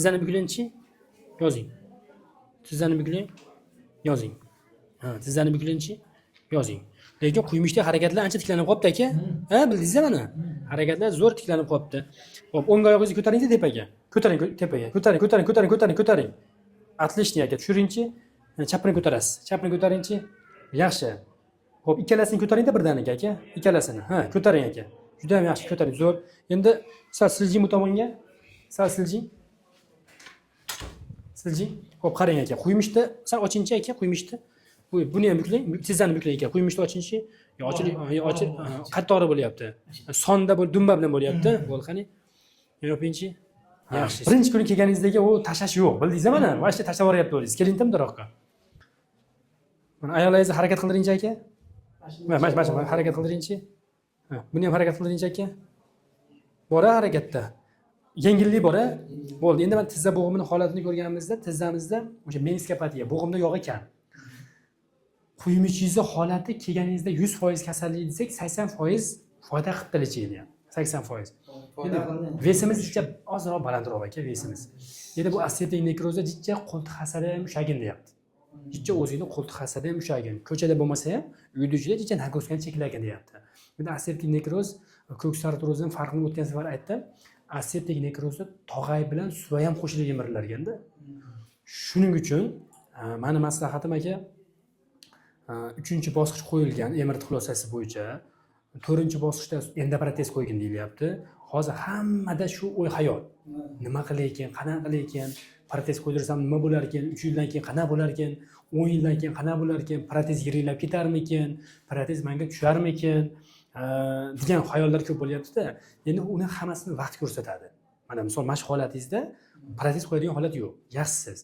Tizzani buklang-chi? Yozing. Tizzani buklang, yozing. Ha, tizzani buklang-chi? Yozing. Lekin quymishdagi harakatlar ancha tiklanib qopti aka. Ha, bildingizmi mana? Harakatlar zo'r tiklanib qopti. Xo'p, o'ng oyog'ingizni ko'taring tepaga. Ko'taring tepaga. Ko'taring. Отлично aka. Tushiringchi. Chapini ko'tarasiz. Chapini ko'taringchi. Yaxshi. Xo'p, ikkalasini ko'taring-da birdaniga aka. Ikkalasini. Ha, ko'taring aka. Juda ham yaxshi ko'taring, zo'r. Endi sal siljing bu tomonga. Sal siljing. Siljing. Xo'p, qarang aka. Quyumishda sal ochingchi aka, quyumishda. Buni ham buklang, tizzani buklang aka. Quyumishda ochingchi. Ochib, qattiqroq bo'lyapti. Sonda dumba bilan bo'lyapti. Bo'l qani. Yopingchi. Yaxshi. Birinchi kuni kelganingizdagi u tashlash yo'q. Bildingizmi mana? Vashta tashlab yuboryapti o'zingiz. Keling-da bundoqqa. Mana oyoqlaringizni harakat qildiringchi aka. Mana harakat qildiringchi. Ha, buni ham harakat qildiringchi aka. Bora harakatda. Yengillik bor-a? Bo'ldi. Endi mana tizza bo'g'imini holatini ko'rganimizda, tizzamizda o'sha meniskopatiya, bo'g'imda yog'i kam. Quyumichingizni holati kelganingizda 100% kasallik desak, 80% foyda qilib qilichiydi ham. 80%. Endi vesimiz jicha ozroq balandroq aka vesimiz. Endi bu assetik nekrozda jicha qo'ltiq hasada ham ushagin deyapti. Jicha o'zingni qo'ltiq hasada ham ushagin. Ko'chada bo'lmasa ham uyda ichida jicha nagozkani cheklagin deyapti. Endi assetik nekroz ko'ksar artrozdan farqini o'tgan safar aytdim. Assetik nekrozda tog'ay bilan suva ham qo'shilib yemirilar ekanda. Shuning uchun meni maslahatim aka 3-bosqich qo'yilgan emrit xulosasi bo'yicha 4-bosqichda endoprotez qo'ygin deyilyapti. Hozir hammada shu o'y xayol. Nima qilar ekan, qanaqa qilar ekan, protez qo'ydirsam nima bo'lar ekan, 3 yildan keyin qanaqa bo'lar ekan, 10 yildan keyin qanaqa bo'lar ekan, protez yirilib ketarmikan, protez menga tusharmikan degan xayollar ko'p bo'lyapti-da. Endi uni hammasini vaqt ko'rsatadi. Mana misol mana shu holatingizda protez qo'yadigan holat yo'q. Yaxshisiz.